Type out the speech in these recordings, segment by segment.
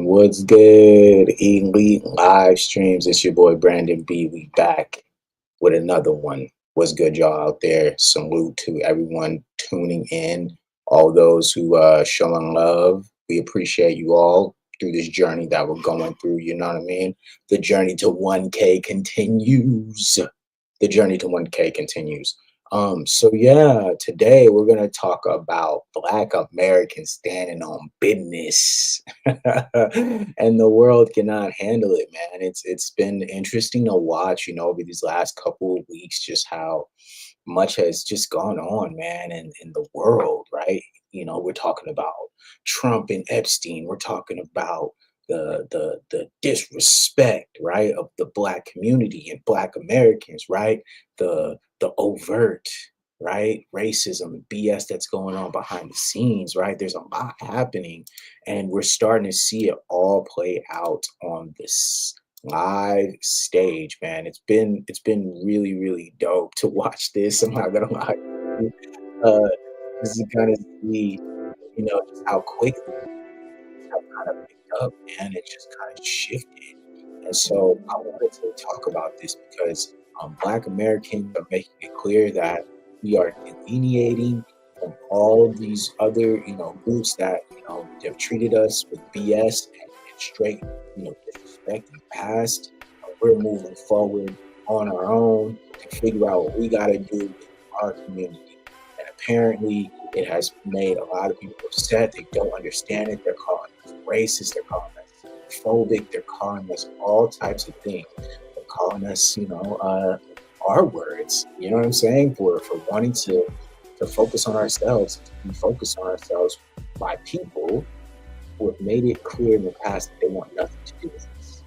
What's good, Elite Live Streams? It's your boy Brandon B. We back with another one. What's good, y'all out there? Salute to everyone tuning in, all those who showing love. We appreciate you all through this journey that we're going through. You know what I mean? The journey to 1K continues. The journey to 1K continues. So yeah, today we're gonna talk about Black Americans standing on business, and the world cannot handle it, man. It's been interesting to watch, over these last couple of weeks, just how much has just gone on, man, in the world, right? We're talking about Trump and Epstein. We're talking about the disrespect, right, of the Black community and Black Americans, right? The overt, right, racism and BS that's going on behind the scenes, right? There's a lot happening, and we're starting to see it all play out on this live stage, man. It's been really, really dope to watch this. I'm not gonna lie. Uh, just to kind of see, just how quickly have kind of picked up, man. It just kind of shifted. And so I wanted to talk about this because Black Americans are making it clear that we are delineating from all of these other, groups that, have treated us with BS and straight, disrespect in the past. We're moving forward on our own to figure out what we got to do with our community. And apparently, it has made a lot of people upset. They don't understand it. They're calling us racist. They're calling us phobic. They're calling us all types of things. They're calling us, our words. You know what I'm saying? For wanting to focus on ourselves, to be focused on ourselves by people who have made it clear in the past that they want nothing to do with us.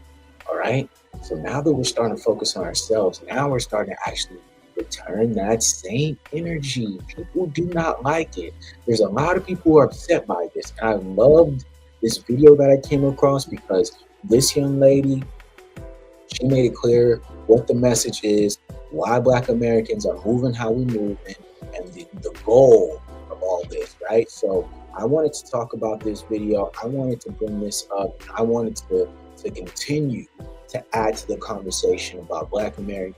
All right. So now that we're starting to focus on ourselves, now we're starting to actually return that same energy. People do not like it. There's a lot of people who are upset by this. And I loved this video that I came across because this young lady, she made it clear what the message is, why Black Americans are moving how we move, and the goal of all this, right? So I wanted to talk about this video. I wanted to bring this up. I wanted to continue to add to the conversation about Black Americans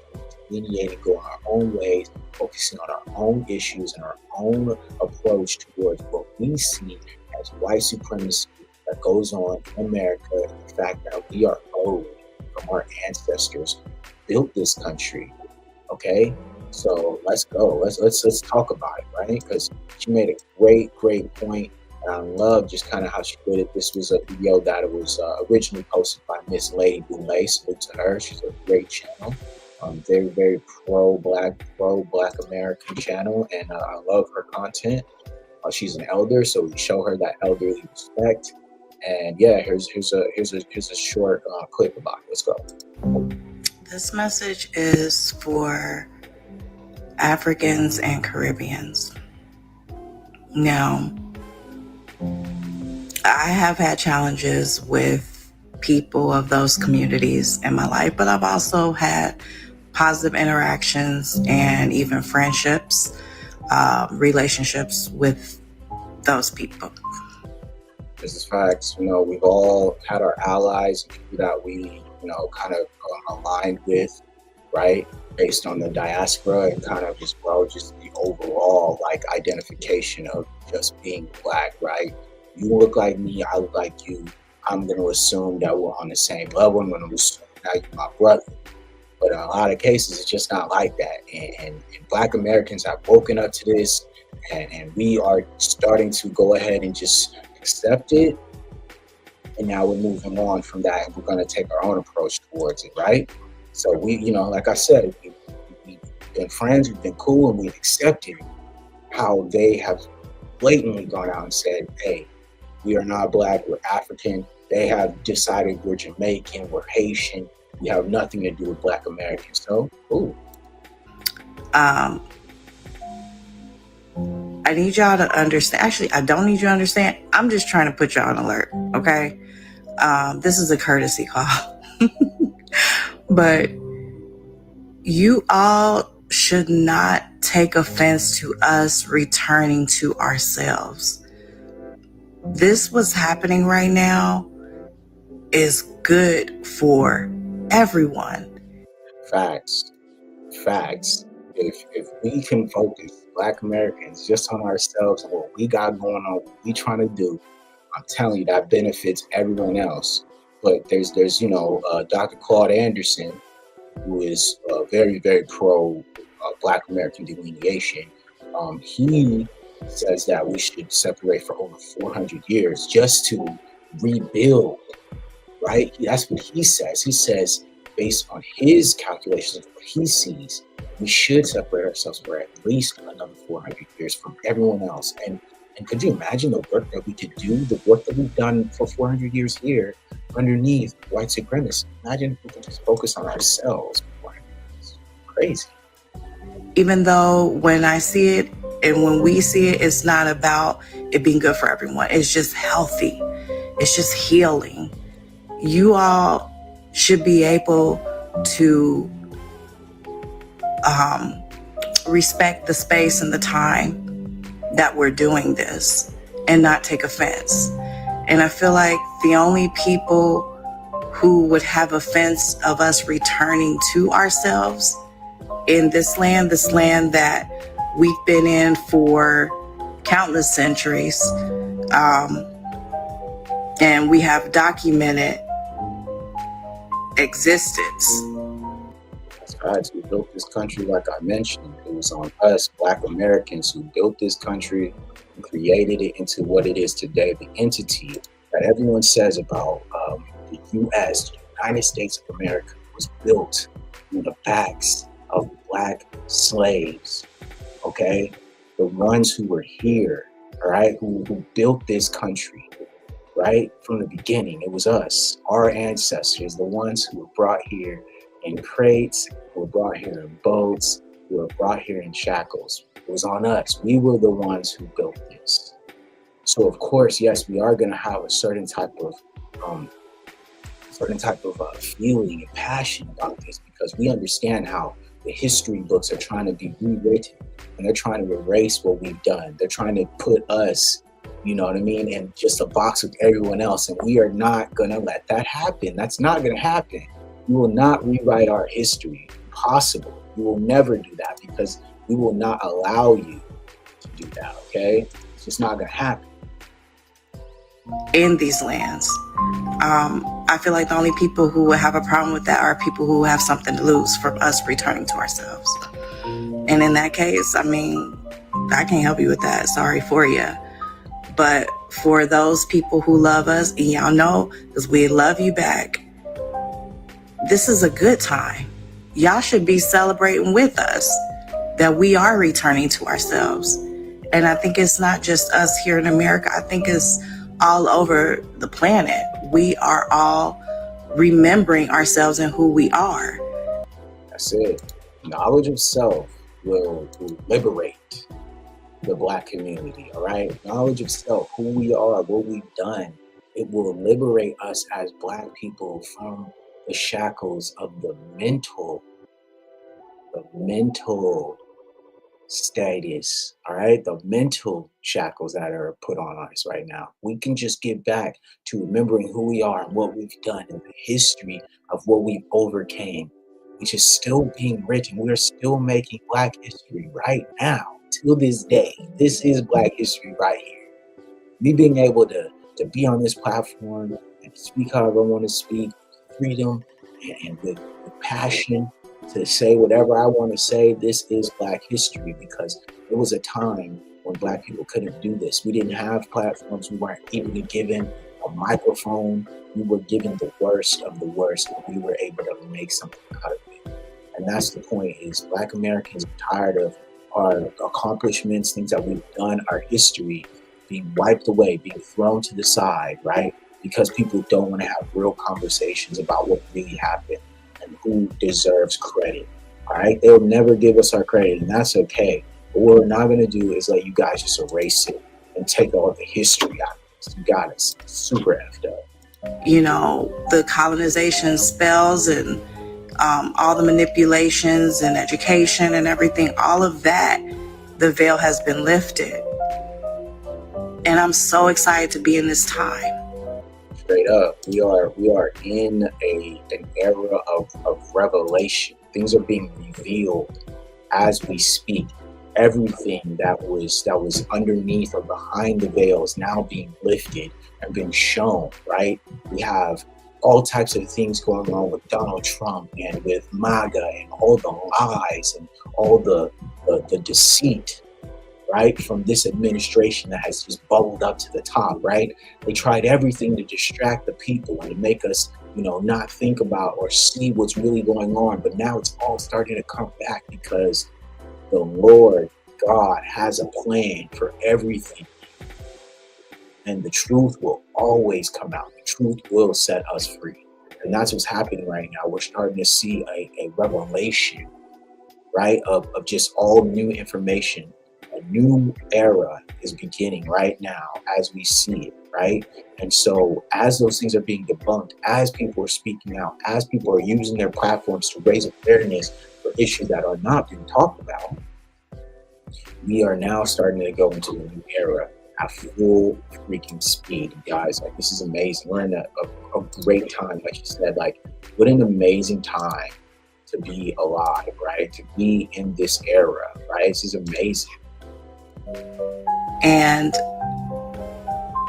delineating, going our own ways, focusing on our own issues and our own approach towards what we see as white supremacy that goes on in America, and the fact that we are owed from our ancestors who built this country. Okay, so let's go. Let's talk about it, right? Because she made a great point. And I love just kind of how she did it. This was a video that was originally posted by Miss Lady Boulay. Salute to her. She's a great channel. Very pro-Black American channel, and I love her content. She's an elder, so we show her that elderly respect. And yeah, here's a short clip about it. Let's go. This message is for Africans and Caribbeans. Now, I have had challenges with people of those communities in my life, but I've also had positive interactions and even friendships, relationships with those people. This is facts. We've all had our allies, people that we, kind of aligned with, right? Based on the diaspora and kind of just the overall identification of just being Black, right? You look like me, I look like you. I'm going to assume that we're on the same level. I'm going to assume that you're my brother. But in a lot of cases, it's just not like that. And Black Americans have woken up to this, and we are starting to go ahead and just accept it. And now we're moving on from that, and we're going to take our own approach towards it, right? So we, like I said, we've been friends, we've been cool, and we've accepted how they have blatantly gone out and said, hey, we are not Black, we're African. They have decided we're Jamaican, we're Haitian. We have nothing to do with Black Americans. So, I need y'all to understand. Actually, I don't need you to understand. I'm just trying to put y'all on alert, okay? This is a courtesy call. But you all should not take offense to us returning to ourselves. This what's happening right now is good for everyone. Facts. Facts. If we can focus, Black Americans, just on ourselves and what we got going on, what we trying to do, I'm telling you that benefits everyone else. But there's Dr. Claude Anderson, who is very, very pro Black American delineation. He says that we should separate for over 400 years just to rebuild, right? That's what he says. He says, based on his calculations of what he sees, we should separate ourselves for at least another 400 years from everyone else. And could you imagine the work that we could do, the work that we've done for 400 years here underneath white supremacy? Imagine if we could just focus on ourselves. It's crazy. Even though when I see it and when we see it, it's not about it being good for everyone. It's just healthy. It's just healing. You all should be able to respect the space and the time that we're doing this and not take offense. And I feel like the only people who would have offense of us returning to ourselves in this land that we've been in for countless centuries, and we have documented existence. That's we built this country, like I mentioned. It was on us, Black Americans, who built this country and created it into what it is today, the entity that everyone says about the U.S., the United States of America, was built on the backs of Black slaves, okay? The ones who were here, all right, who built this country, right? From the beginning, it was us, our ancestors, the ones who were brought here in crates, who were brought here in boats, who were brought here in shackles. It was on us. We were the ones who built this. So of course, yes, we are going to have a certain type of feeling and passion about this, because we understand how the history books are trying to be rewritten, and they're trying to erase what we've done. They're trying to put us, you know what I mean, in just a box with everyone else, and we are not going to let that happen. That's not going to happen. We will not rewrite our history. Impossible. We will never do that, because we will not allow you to do that, okay? It's just not going to happen. In these lands, I feel like the only people who would have a problem with that are people who have something to lose from us returning to ourselves. And in that case, I mean, I can't help you with that. Sorry for you. But for those people who love us, and y'all know, because we love you back, this is a good time. Y'all should be celebrating with us that we are returning to ourselves. And I think it's not just us here in America. I think it's all over the planet. We are all remembering ourselves and who we are. That's it. Knowledge of self will liberate the Black community, all right? Knowledge of self, who we are, what we've done, it will liberate us as Black people from the shackles of the mental status, all right? The mental shackles that are put on us right now. We can just get back to remembering who we are and what we've done and the history of what we've overcame, which is still being written. We're still making Black history right now, till this day. This is Black history right here. Me being able to be on this platform and speak however I want to speak, freedom and with passion, to say whatever I want to say. This is Black history, because it was a time when Black people couldn't do this. We didn't have platforms. We weren't even given a microphone. We were given the worst of the worst, and we were able to make something out of it. And that's the point, is Black Americans are tired of our accomplishments, things that we've done, our history being wiped away, being thrown to the side, right? Because people don't want to have real conversations about what really happened and who deserves credit, all right? They'll never give us our credit, and that's okay. But what we're not going to do is let you guys just erase it and take all the history out of this. You got us super effed up. You know, the colonization spells and all the manipulations and education and everything, all of that, the veil has been lifted. And I'm so excited to be in this time. Straight up, we are in an era of revelation. Things are being revealed as we speak. Everything that was underneath or behind the veil is now being lifted and being shown, right? We have all types of things going on with Donald Trump and with MAGA and all the lies and all the deceit, right, from this administration that has just bubbled up to the top, right? They tried everything to distract the people and to make us, not think about or see what's really going on. But now it's all starting to come back because the Lord God has a plan for everything. And the truth will always come out. The truth will set us free. And that's what's happening right now. We're starting to see a revelation, right, of just all new information. A new era is beginning right now as we see it, right? And so as those things are being debunked, as people are speaking out, as people are using their platforms to raise awareness for issues that are not being talked about, we are now starting to go into the new era at full freaking speed, guys. Like, this is amazing. We're in a great time, like you said. Like, what an amazing time to be alive, right? To be in this era, right? This is amazing. And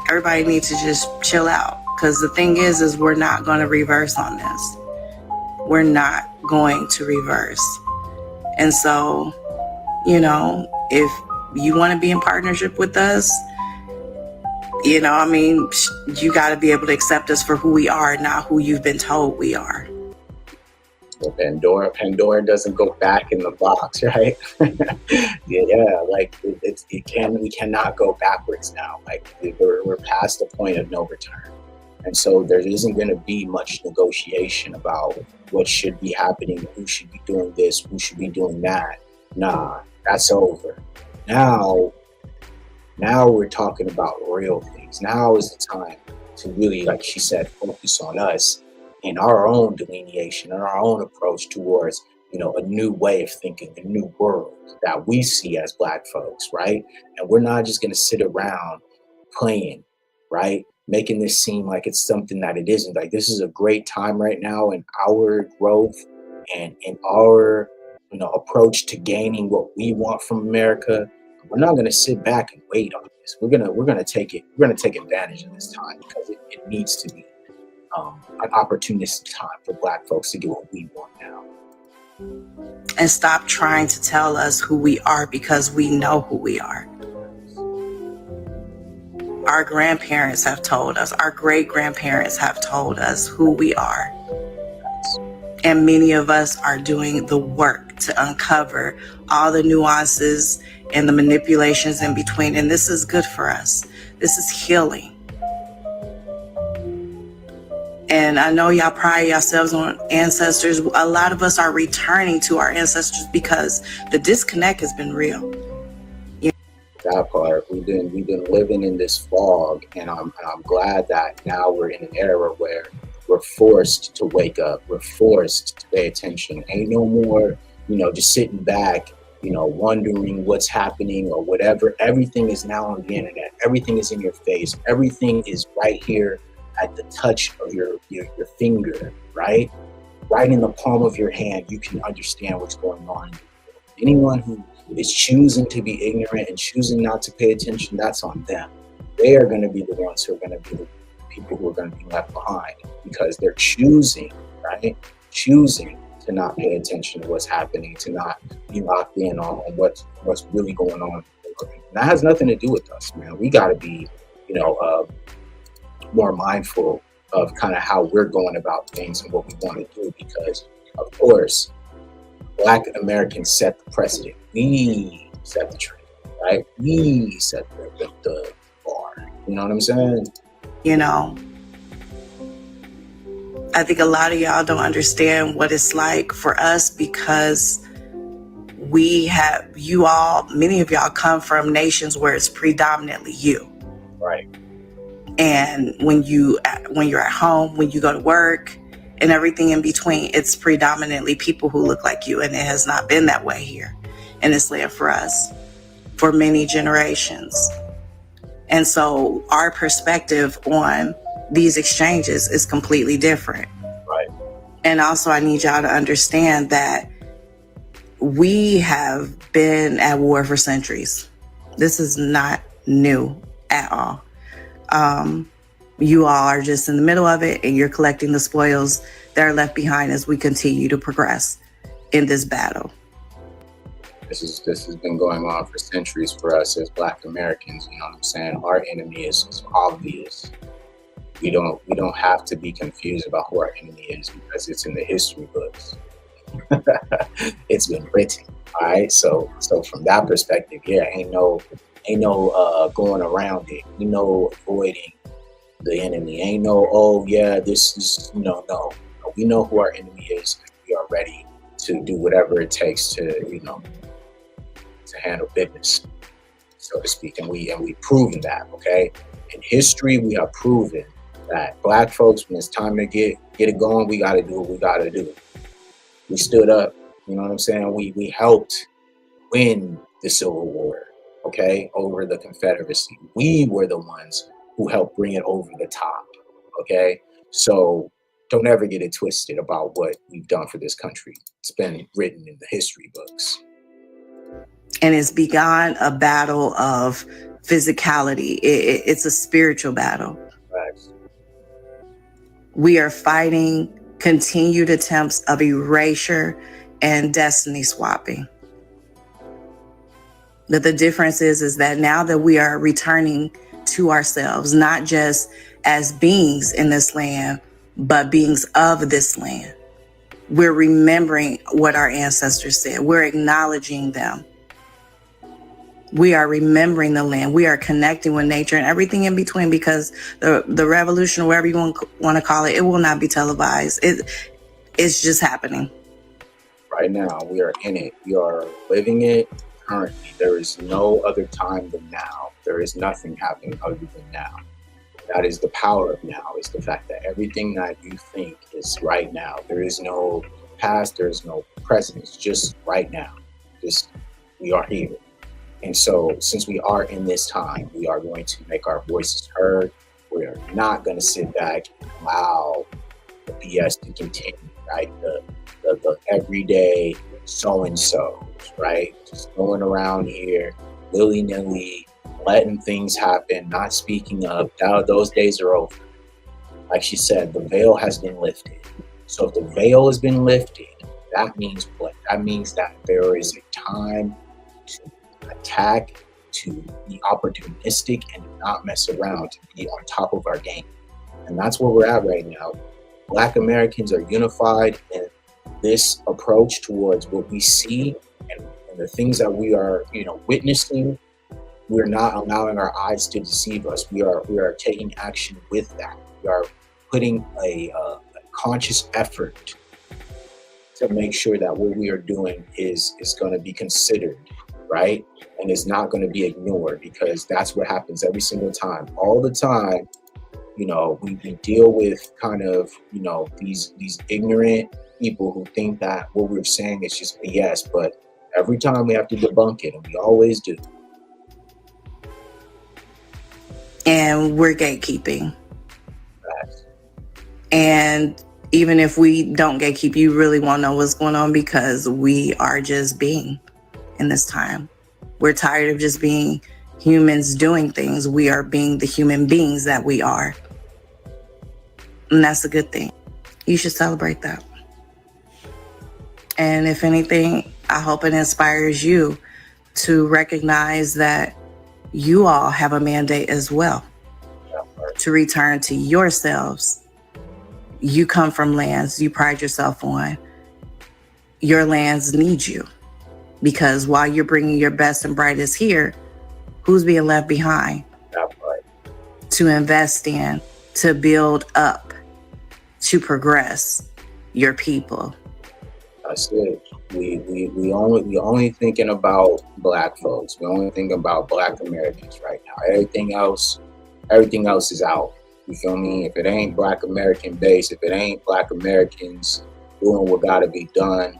everybody needs to just chill out, because the thing is we're not going to reverse on this. We're not going to reverse. And so, if you want to be in partnership with us, you got to be able to accept us for who we are, not who you've been told we are. Well, Pandora doesn't go back in the box, right? Yeah, like we cannot go backwards now. Like, we're past the point of no return. And so there isn't going to be much negotiation about what should be happening, who should be doing this, who should be doing that. Nah, that's over. Now we're talking about real things. Now is the time to really, like she said, focus on us in our own delineation and our own approach towards, a new way of thinking, a new world that we see as Black folks, right? And we're not just going to sit around playing, right? Making this seem like it's something that it isn't. Like, this is a great time right now in our growth and in our, approach to gaining what we want from America. We're not going to sit back and wait on this. We're gonna take advantage of this time, because it needs to be an opportunistic time for Black folks to get what we want now. And stop trying to tell us who we are, because we know who we are. Our grandparents have told us, our great-grandparents have told us who we are. And many of us are doing the work to uncover all the nuances and the manipulations in between. And this is good for us. This is healing. And I know y'all pride yourselves on ancestors. A lot of us are returning to our ancestors because the disconnect has been real. That part, we've been living in this fog, and I'm glad that now we're in an era where we're forced to wake up. We're forced to pay attention. Ain't no more, just sitting back, wondering what's happening or whatever. Everything is now on the internet. Everything is in your face. Everything is right here at the touch of your finger, right? Right in the palm of your hand, you can understand what's going on. Anyone who is choosing to be ignorant and choosing not to pay attention, that's on them. They are going to be the ones who are going to be the people who are going to be left behind, because they're choosing, right? Choosing to not pay attention to what's happening, to not be locked in on what's really going on. And that has nothing to do with us, man. We got to be, more mindful of kind of how we're going about things and what we want to do, because, of course, Black Americans set the precedent. We set the trend, right? We set the bar. You know what I'm saying? I think a lot of y'all don't understand what it's like for us, because many of y'all come from nations where it's predominantly you. Right. And when you're at home, when you go to work and everything in between, it's predominantly people who look like you. And it has not been that way here in this land for us for many generations. And so our perspective on these exchanges is completely different. Right. And also, I need y'all to understand that we have been at war for centuries. This is not new at all. You all are just in the middle of it, and you're collecting the spoils that are left behind as we continue to progress in this battle. This has been going on for centuries for us as Black Americans. You know what I'm saying? Our enemy is obvious. We don't have to be confused about who our enemy is because it's in the history books. It's been written. All right. So from that perspective, yeah, ain't no going around it. Avoiding the enemy. Ain't no, oh yeah, this is no. We know who our enemy is, and we are ready to do whatever it takes to to handle business, so to speak. And we've proven that, okay? In history, we have proven that Black folks, when it's time to get it going, we gotta do what we gotta do. We stood up, you know what I'm saying? We helped win the Civil War, okay, over the Confederacy. We were the ones who helped bring it over the top, okay? So don't ever get it twisted about what we've done for this country. It's been written in the history books. And it's begun a battle of physicality. It's a spiritual battle. Right. We are fighting continued attempts of erasure and destiny swapping. But the difference is that now that we are returning to ourselves, not just as beings in this land, but beings of this land. We're remembering what our ancestors said. We're acknowledging them. We are remembering the land. We are connecting with nature and everything in between, because the revolution, whatever you want to call it, it will not be televised. It's just happening. Right now, we are in it. We are living it currently. There is no other time than now. There is nothing happening other than now. That is the power of now, is the fact that everything that you think is right now. There is no past, there is no present. It's just right now. We are here. And so since we are in this time, we are going to make our voices heard. We are not going to sit back and allow the BS to continue, right? The everyday so-and-so, right? Just going around here willy-nilly, letting things happen, not speaking up. Those days are over. Like she said, the veil has been lifted. So if the veil has been lifted, that means what? That means that there is a time to attack, to be opportunistic, and not mess around, to be on top of our game. And that's where we're at right now. Black Americans are unified in this approach towards what we see and the things that we are, witnessing. We're not allowing our eyes to deceive us. We are taking action with that. We are putting a conscious effort to make sure that what we are doing is going to be considered, right? And is not going to be ignored, because that's what happens every single time. All the time, we deal with kind of, these ignorant people who think that what we're saying is just BS, but every time we have to debunk it, and we always do. And we're gatekeeping. Right. And even if we don't gatekeep, you really won't know what's going on, because we are just being in this time. We're tired of just being humans doing things. We are being the human beings that we are. And that's a good thing. You should celebrate that. And if anything, I hope it inspires you to recognize that you all have a mandate as well to return to yourselves. You come from lands you pride yourself on. Your lands need you, because while you're bringing your best and brightest here, who's being left behind to invest in, to build up, to progress your people? That's it. We only thinking about Black folks. We only think about Black Americans right now. Everything else is out. You feel me? If it ain't Black American based, if it ain't Black Americans doing what gotta be done,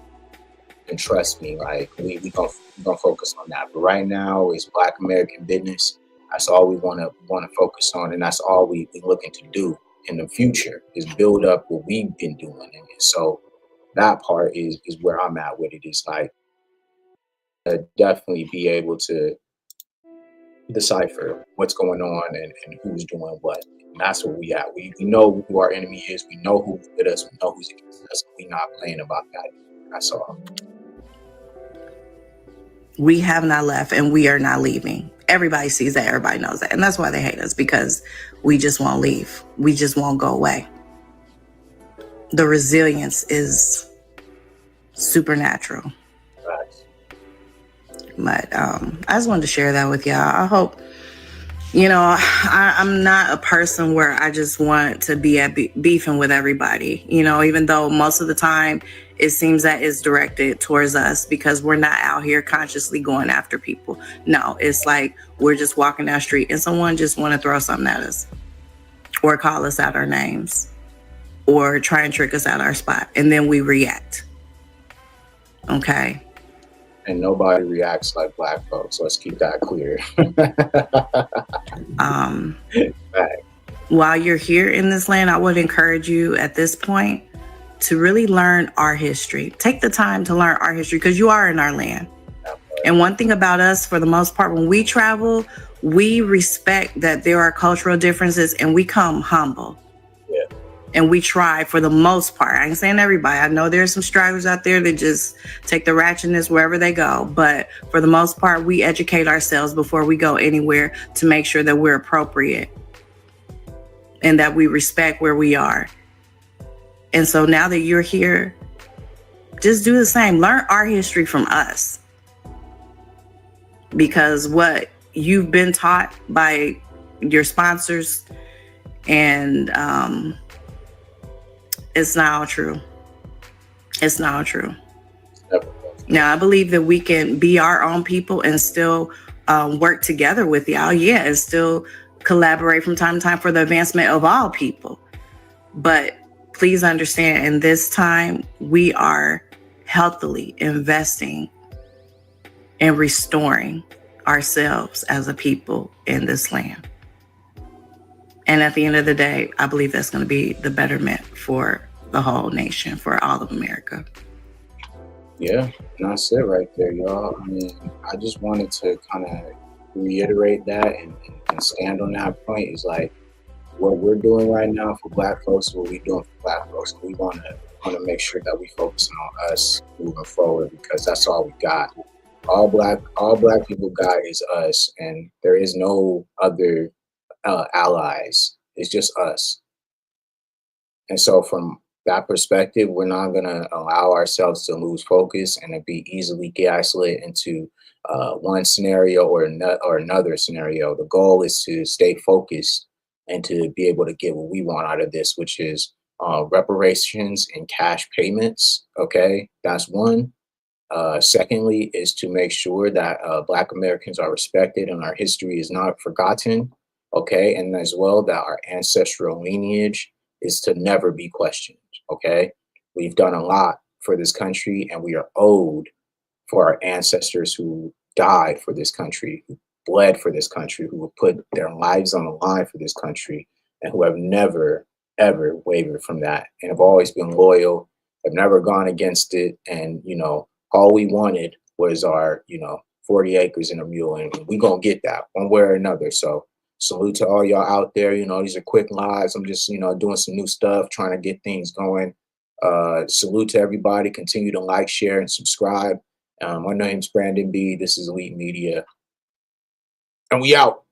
then trust me, like we gonna focus on that. But right now, it's Black American business. That's all we want to focus on, and that's all we looking to do in the future is build up what we've been doing. And so that part is where I'm at with it. It's like definitely be able to decipher what's going on and who's doing what. And that's where we at. We know who our enemy is. We know who's with us. We know who's against us. We're not playing about that. That's all. We have not left and we are not leaving. Everybody sees that. Everybody knows that. And that's why they hate us, because we just won't leave. We just won't go away. The resilience is supernatural. Right. But I just wanted to share that with y'all. I hope, I'm not a person where I just want to be at beefing with everybody, even though most of the time it seems that it's directed towards us because we're not out here consciously going after people. No, it's like we're just walking down the street and someone just want to throw something at us or call us out our names or try and trick us out our spot. And then we react. Okay. And nobody reacts like Black folks. Let's keep that clear. While you're here in this land, I would encourage you at this point to really learn our history. Take the time to learn our history because you are in our land. And one thing about us, for the most part, when we travel, we respect that there are cultural differences and we come humble. Yeah. And we try for the most part. I ain't saying everybody. I know there's some stragglers out there that just take the ratchetness wherever they go. But for the most part, we educate ourselves before we go anywhere to make sure that we're appropriate and that we respect where we are. And so now that you're here, just do the same. Learn our history from us. Because what you've been taught by your sponsors and it's not all true. It's not all true. Now, I believe that we can be our own people and still work together with y'all. Yeah, and still collaborate from time to time for the advancement of all people. But please understand, in this time, we are healthily investing and restoring ourselves as a people in this land. And at the end of the day, I believe that's going to be the betterment for the whole nation, for all of America. Yeah, and that's it right there, y'all. I mean, I just wanted to kind of reiterate that and stand on that point. Is like what we're doing right now for Black folks, what we're doing for Black folks. We want to make sure that we focus on us moving forward because that's all we got. All black people got is us, and there is no other allies. It's just us. And so from that perspective, we're not going to allow ourselves to lose focus and to be easily gaslit into one scenario or another scenario. The goal is to stay focused and to be able to get what we want out of this, which is reparations and cash payments. Okay, that's one. Secondly, is to make sure that Black Americans are respected and our history is not forgotten. Okay, and as well that our ancestral lineage is to never be questioned. Okay, we've done a lot for this country and we are owed for our ancestors who died for this country, who bled for this country, who have put their lives on the line for this country and who have never, ever wavered from that and have always been loyal, have never gone against it. And, all we wanted was our, 40 acres and a mule, and we gonna get that one way or another. So salute to all y'all out there. These are quick lives. I'm just, doing some new stuff, trying to get things going. Salute to everybody. Continue to like, share, and subscribe. My name's Brandon B. This is Elite Media. And we out.